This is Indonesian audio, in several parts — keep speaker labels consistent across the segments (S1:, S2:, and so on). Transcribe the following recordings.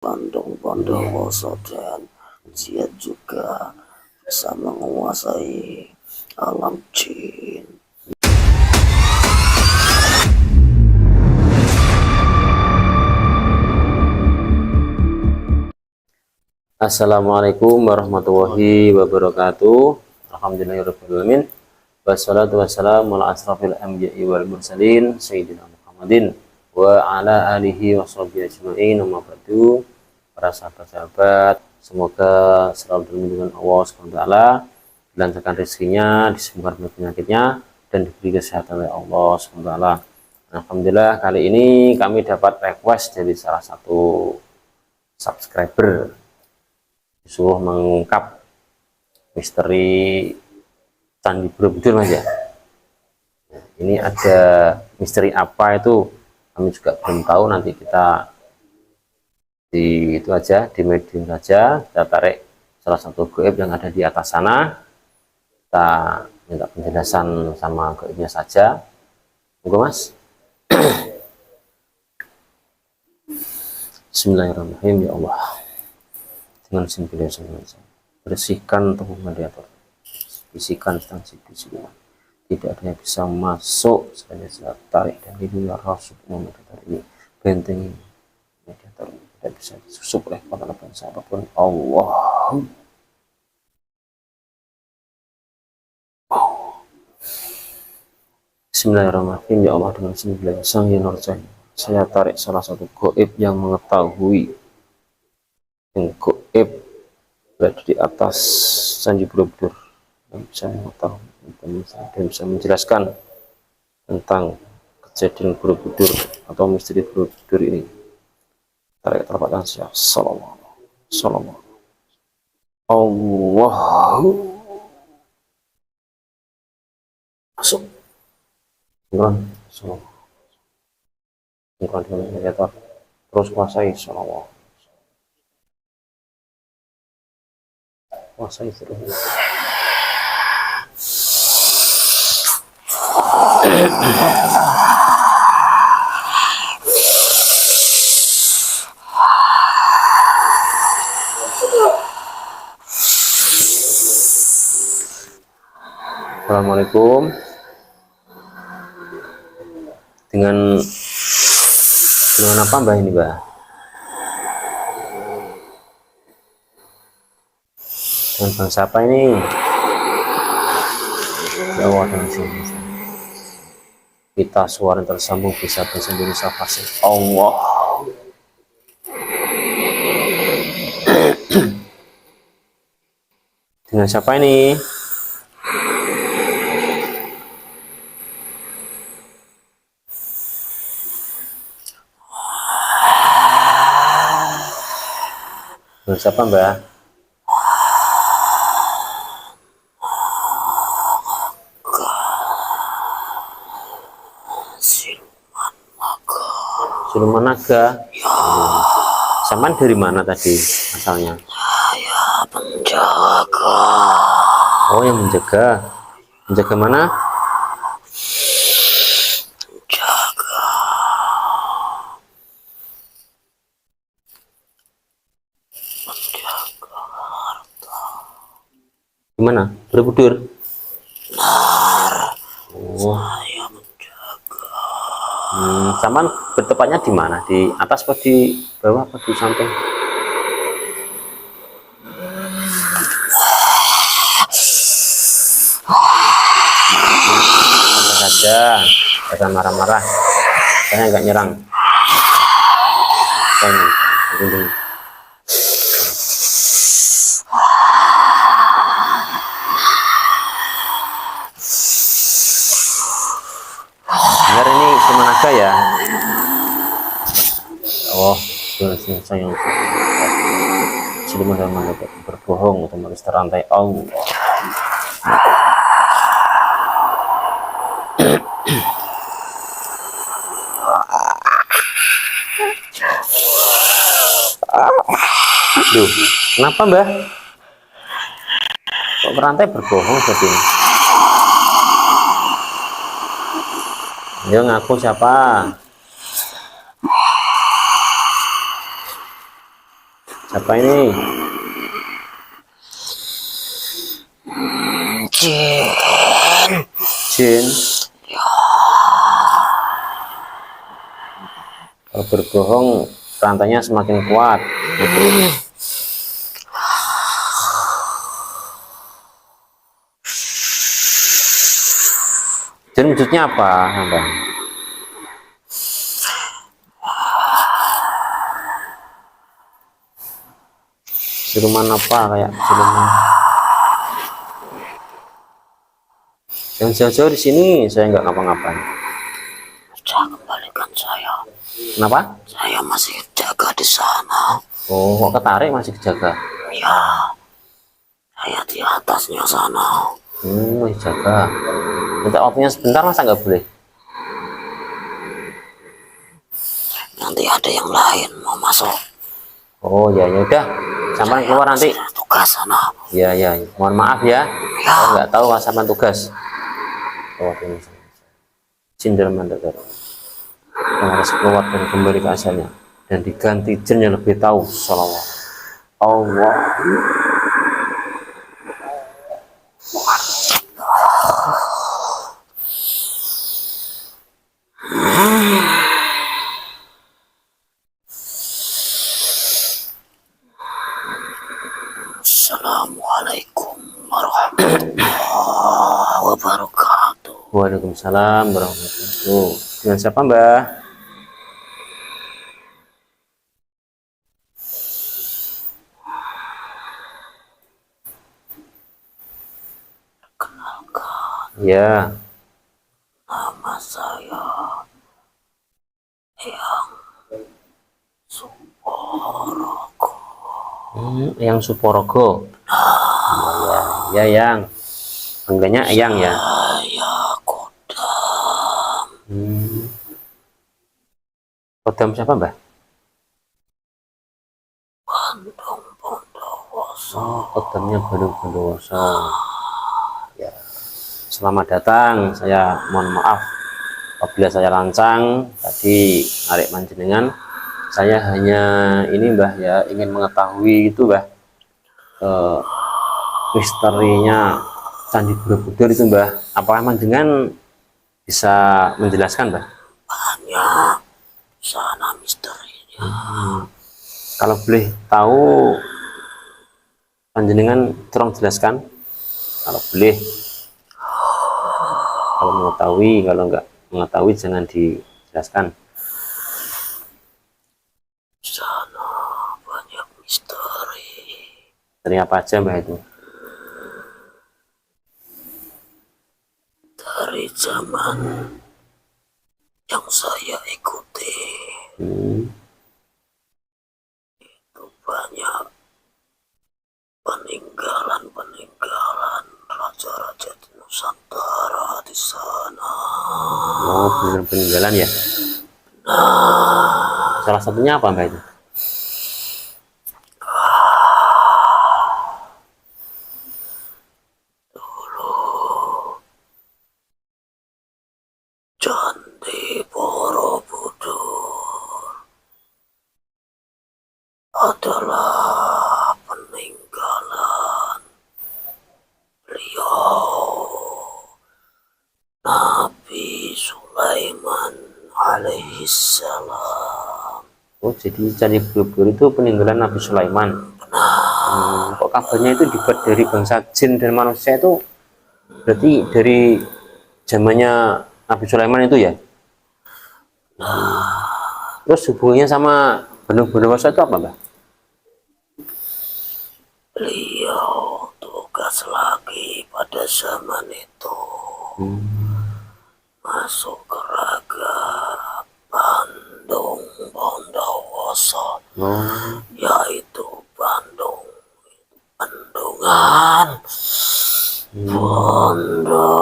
S1: Bondowoso dan dia juga bisa menguasai alam jin.
S2: Assalamualaikum warahmatullahi wabarakatuh. Alhamdulillahirrahmanirrahim. Wassalatu wassalamu ala asrafil anbiya'i wal mursalin Sayyidina Muhammadin wa ala alihi wa sahbihi ajma'in. Amma ba'du. Para sahabat-sahabat, semoga selalu dalam lindungan Allah SWT, dilancarkan rezekinya, disembuhkan penyakitnya, dan diberi kesehatan oleh Allah SWT. Alhamdulillah, kali ini kami dapat request dari salah satu subscriber, disuruh mengungkap misteri Candi Borobudur, Mas ya. Nah, ini ada misteri apa itu kami juga belum tahu. Nanti kita di itu aja, di medium saja, kita tarik salah satu goib yang ada di atas sana, kita minta penjelasan sama goibnya saja. Monggo Mas. Bismillahirrahmanirrahim. Ya Allah, dengan simpulan bersihkan tubuh mediator, bisikan instansi bisikan, tidak ada yang bisa masuk saya tarik dan lindungi rasul mediator ini, bentengi mediator ini, tidak bisa disusup oleh kekuatan bangsa apapun. Allah. Bismillahirrahmanirrahim. Ya Allah, dengan sembilan sang yang nurjani, saya tarik salah satu goib yang mengetahui, yang goib berada di atas Candi Borobudur, yang bisa mengetahui dan bisa menjelaskan tentang kejadian Borobudur atau misteri Borobudur ini. Tarik telapak tangan saya. Sallallahu Allah. Masuk. Bukan dengan mediator. Terus kuasai. Sallallahu. Kuasai terus. Assalamualaikum. Dengan apa Mbak ini, Mbak? Dengan bangsa apa ini? Ya Allah, dengan sini. Kita suara tersambung bisa bahasa Indonesia fasih. Allah. Dengan siapa ini? Dengan siapa, Mbak? Siluman naga. Saman dari mana tadi asalnya?
S1: Saya penjaga.
S2: Oh, yang menjaga. Menjaga mana?
S1: Penjaga. Penjaga harta.
S2: Gimana? Borobudur?
S1: Benar.
S2: Oh.
S1: Saya menjaga.
S2: Saman bertepatnya di mana? Di atas apa di bawah apa di samping? Santai saja, jangan marah-marah. Saya nggak nyerang. Benar ini siluman naga ya? Oh, sayang. Siluman naga berbohong, otomatis terantai. Allah. Duh, kenapa Mbah? Kok berantai berbohong seperti ini? Ayo ngaku siapa? Siapa ini?
S1: Jin.
S2: Jin. Kalau berbohong rantainya semakin kuat. Jin wujudnya apa? Bang? Siluman apa kayak siluman? Yang jauh-jauh di sini saya nggak ngapa-ngapain.
S1: Sudah kembalikan saya.
S2: Kenapa?
S1: Saya masih jaga di sana.
S2: Oh, kok ketarik masih dijaga?
S1: Ya, saya di atasnya sana.
S2: Masih jaga. Minta waktunya sebentar masa nggak boleh?
S1: Nanti ada yang lain mau masuk.
S2: Oh ya ya udah, sampai keluar nanti.
S1: Tugas sana.
S2: Ya ya, mohon maaf ya. Saya nggak tahu sampai tugas. Oh ini Jin dalam mandat yang harus keluar dan kembali ke asalnya dan diganti jin yang lebih tahu. Shalawat Allah.
S1: Assalamualaikum warahmatullahi wabarakatuh.
S2: Waalaikumsalam warahmatullahi wabarakatuh. Dengan siapa Mbah? Ya,
S1: Nama saya yang Suporogo.
S2: yang Suporogo. Ya, yang panggilnya Eyang ya.
S1: Saya Kodam.
S2: Kodam siapa Mbah?
S1: Bandung Bondowoso.
S2: Oh, kodamnya Bandung Bondowoso. Ya, selamat datang. Saya mohon maaf apabila saya lancang tadi narik panjenengan. Saya hanya ini Mbah ya, ingin mengetahui itu Mbah, misterinya Candi Borobudur itu Mbah. Apakah panjenengan bisa menjelaskan Mbah?
S1: Banyak sana misterinya.
S2: Kalau boleh tahu panjenengan tolong jelaskan. Kalau boleh. Kalau mengetahui, kalau enggak mengetahui jangan dijelaskan.
S1: Sana banyak misteri.
S2: Dari apa aja Mbah itu?
S1: Dari zaman yang saya ikuti itu banyak peninggalan raja-raja di Nusantara di sana.
S2: Oh, peninggalan ya. Salah satunya apa Mbah itu?
S1: Candi Borobudur adalah peninggalan beliau Nabi Sulaiman alaihissalam.
S2: Oh, jadi Candi Borobudur itu peninggalan Nabi Sulaiman. Kok kabarnya itu dibuat dari bangsa jin dan manusia itu berarti dari zamannya Nabi Sulaiman itu ya? Terus hubungannya sama Bandung Bondowoso itu apa Mbak?
S1: Beliau tugas lagi pada zaman itu masuk ke raga Bandung Bondowoso, yaitu Bandung, Bandungan, Bondo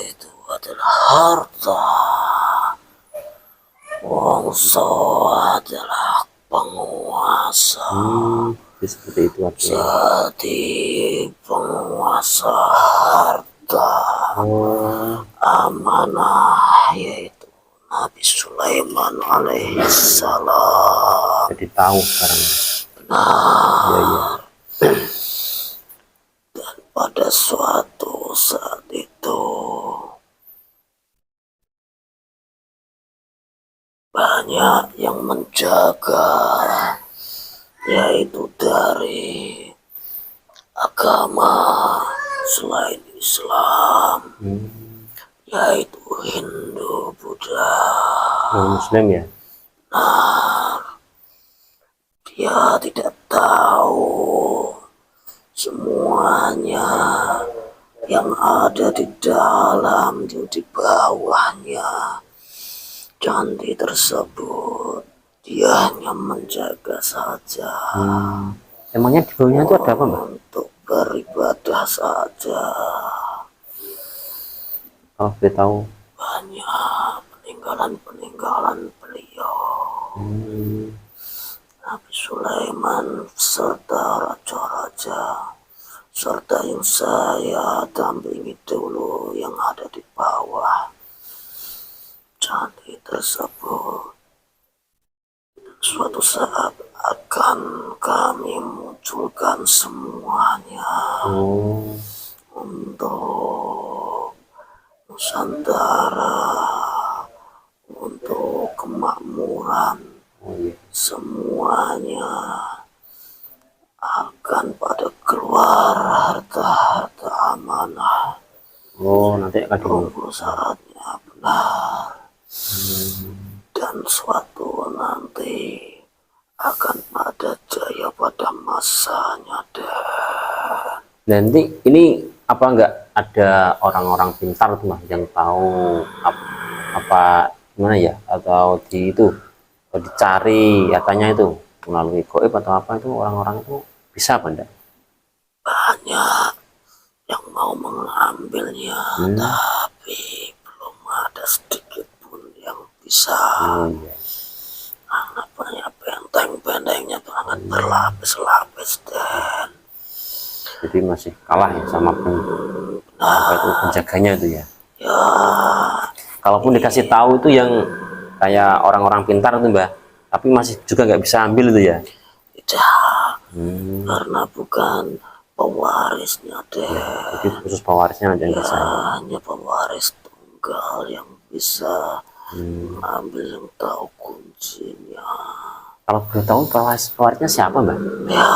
S1: itu adalah harta, Wongso adalah penguasa.
S2: Seperti itu artinya.
S1: Jadi penguasa harta amanah yaitu Nabi Sulaiman alaihissalam.
S2: Jadi tahu sekarang. Iya, iya.
S1: Dan pada suatu saat itu banyak yang menjaga, yaitu dari agama selain Islam, yaitu Hindu, Buddha.
S2: Muslim ya.
S1: Dia tidak tahu semuanya yang ada di dalam dan di bawahnya candi tersebut. Dia hanya menjaga saja.
S2: Emangnya di bawahnya itu ada apa, Mbak?
S1: Untuk beribadah saja.
S2: Kalau boleh tahu.
S1: Banyak peninggalan beliau. Nabi Sulaiman serta raja-raja, serta yang saya dampingi dulu yang ada di bawah candi tersebut. Suatu saat akan kami munculkan semuanya untuk Nusantara, untuk kemakmuran. Semuanya akan pada keluar harta-harta amanah.
S2: Nanti akan
S1: Tunggu saatnya benar. Dan suatu nanti akan ada jaya pada masanya.
S2: Nanti ini apa enggak ada orang-orang pintar tuh, Mas, yang tahu apa gimana ya, atau di itu dicari katanya itu melalui goib atau apa, itu orang-orang itu bisa apa enggak?
S1: Banyak yang mau mengambilnya, tapi belum ada sedikit pun yang bisa. Karena banyak benteng-bentengnya banget berlapis-lapis, dan
S2: jadi masih kalah ya sama penjaganya itu ya. Kalaupun dikasih tahu itu yang kayak orang-orang pintar tuh, Mbak, tapi masih juga nggak bisa ambil itu ya.
S1: Tidak, karena bukan pewarisnya,
S2: jadi khusus pewarisnya aja yang bisa.
S1: Hanya pewaris tunggal yang bisa mengambil, yang tahu kuncinya.
S2: Kalau boleh tahu pewarisnya siapa, Mbak?
S1: Ya,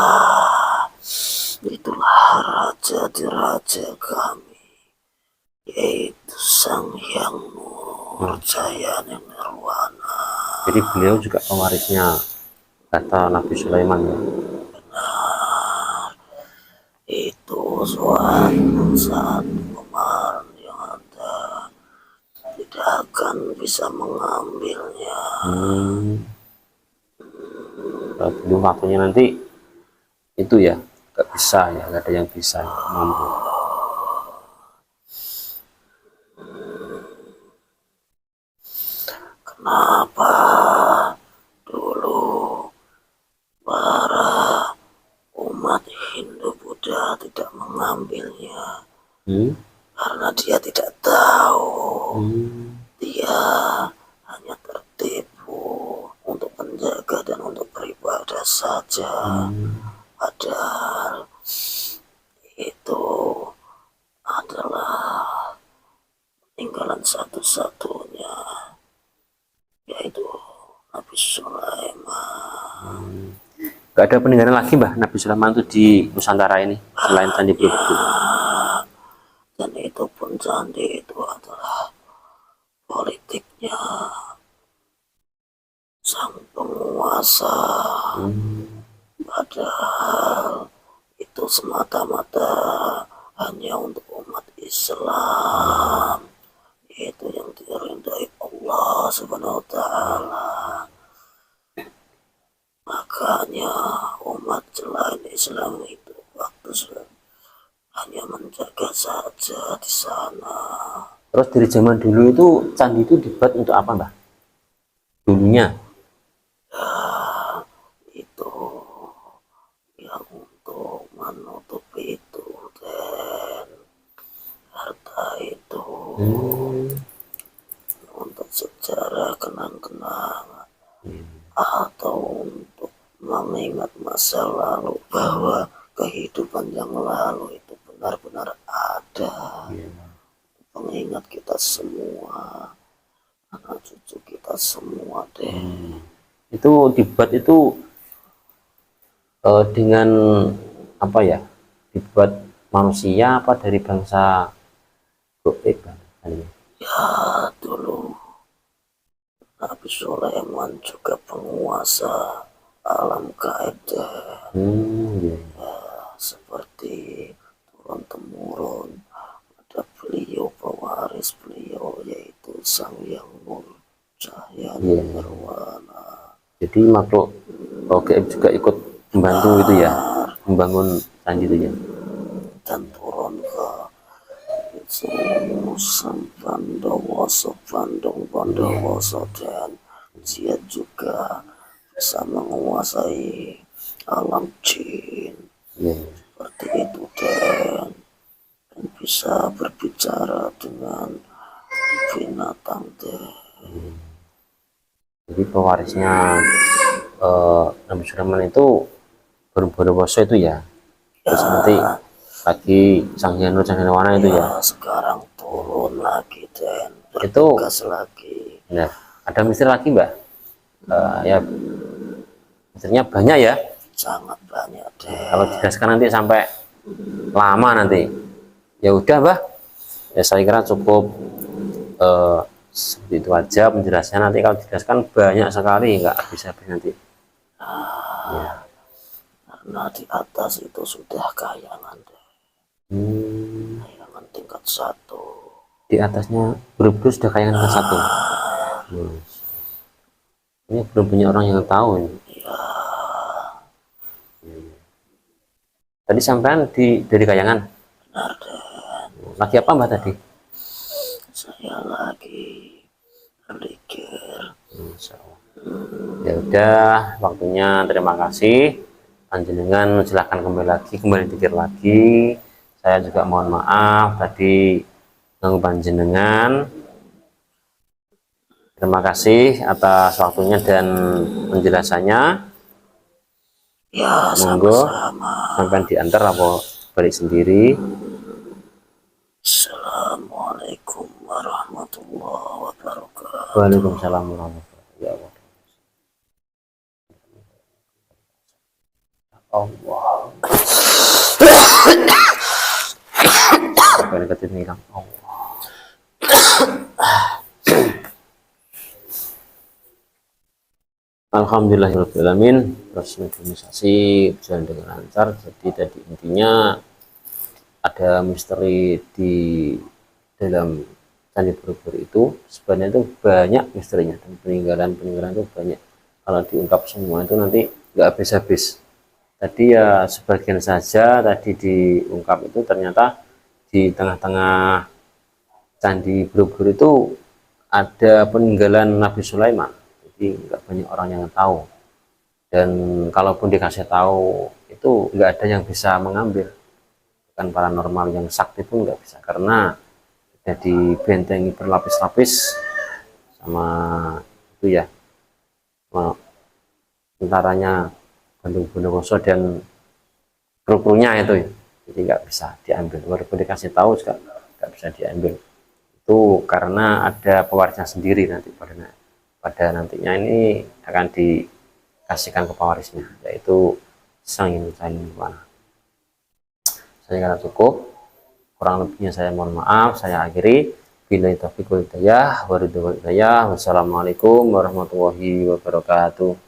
S1: itulah raja di raja kami, yaitu Sang Hyang Nurjaya Nirwana.
S2: Jadi beliau juga pewarisnya, kata Nabi Sulaiman ya.
S1: Benar, itu suatu saat kemarin yang ada tidak akan bisa mengambilnya.
S2: Belum waktunya nanti itu ya, nggak bisa ya, nggak ada yang bisa mampu.
S1: Kenapa dulu para umat Hindu Buddha tidak mengambilnya? Karena dia tidak tahu. Dia hanya tertipu untuk menjaga dan untuk beribadah saja. Padahal itu adalah peninggalan satu-satunya, yaitu Nabi Sulaiman.
S2: Gak ada peninggalan lagi, Mbah, Nabi Sulaiman itu di Nusantara ini selain Candi Borobudur.
S1: Dan itu pun candi itu adalah politiknya sang penguasa. Padahal itu semata-mata hanya untuk umat Islam, itu yang dirindai Allah Subhanahu wa Ta'ala. Makanya umat selain Islam itu waktu hanya menjaga saja di sana.
S2: Terus dari zaman dulu itu candi itu dibuat untuk apa, Mbah? Dulunya?
S1: Ya, itu yang untuk menutupi itu, dan harta itu untuk sejarah kenang-kenangan, atau untuk mengingat masa lalu, bahwa kehidupan yang lalu itu benar-benar ada. Pengingat kita semua, anak cucu kita semua deh.
S2: Itu dibuat itu dengan apa ya, dibuat manusia apa dari bangsa goib kali ya?
S1: Ya dulu Nabi Sulaiman juga penguasa alam gaib deh.
S2: Iya.
S1: Seperti turun temurun ada beliau, pewaris beliau yaitu Sang Hyang Nur Cahaya Nirwana.
S2: Jadi makhluk gaib juga ikut membantu itu ya, membangun candi itu ya.
S1: Dan turun ke Sampandawoso, Pandawoso, dan dia juga bisa menguasai alam jin. Seperti itu dan bisa berbicara dengan binatang deh.
S2: Jadi pewarisnya Nabi Sulaiman itu Bondowoso itu ya. Terus nanti lagi Sang Hyang Nur Cahaya Nirwana itu ya.
S1: Sekarang turun lagi dan
S2: Itu
S1: bertugas lagi.
S2: nah, ada misteri lagi Mbak. Ya misterinya banyak ya.
S1: Sangat banyak deh.
S2: Kalau dijelaskan nanti sampai lama nanti. Ya udah Mbak. Ya saya kira cukup seperti itu aja penjelasannya. Nanti kalau dijelaskan banyak sekali, nggak bisa habis nanti. Ya.
S1: Karena di atas itu sudah kayangan deh. Kayangan tingkat 1.
S2: Di atasnya Borobudur sudah kayangan tingkat 1. Ini belum punya orang yang tahu ini. Tadi sampean dari kayangan.
S1: Benar deh.
S2: Lagi apa Mbak tadi?
S1: Saya lagi berpikir.
S2: Ya udah, waktunya terima kasih. Panjenengan silahkan kembali pikir lagi. Saya juga mohon maaf tadi ganggu panjenengan. Terima kasih atas waktunya dan penjelasannya.
S1: Ya,
S2: monggo
S1: sama-sama.
S2: sampai diantar apa balik sendiri.
S1: Assalamualaikum warahmatullahi wabarakatuh.
S2: Waalaikumsalam warahmatullahi wabarakatuh. Allah. Apa negatif hilang? Allah. Alhamdulillahirrahmanirrahim. Proses organisasi berjalan dengan lancar. Jadi tadi intinya ada misteri di dalam Candi Borobudur itu. Sebenarnya itu banyak misterinya dan peninggalan itu banyak. Kalau diungkap semua itu nanti nggak habis-habis. Tadi ya sebagian saja tadi diungkap itu ternyata di tengah-tengah Candi Borobudur itu ada peninggalan Nabi Sulaiman. Jadi nggak banyak orang yang tahu, dan kalaupun dikasih tahu itu nggak ada yang bisa mengambil, bukan paranormal yang sakti pun nggak bisa, karena sudah dibentengi berlapis-lapis sama itu ya, sama tentaranya Bondowoso dan kru-krunya itu ya. Jadi nggak bisa diambil, walaupun dikasih tahu juga nggak bisa diambil. Itu karena ada pewarisnya sendiri nanti pada nantinya ini akan dikasihkan ke pewarisnya, yaitu Sang Hyang Nur Cahaya Nirwana. Saya kira cukup, kurang lebihnya saya mohon maaf, saya akhiri. Billahi taufiq wal hidayah, wassalamualaikum warahmatullahi wabarakatuh.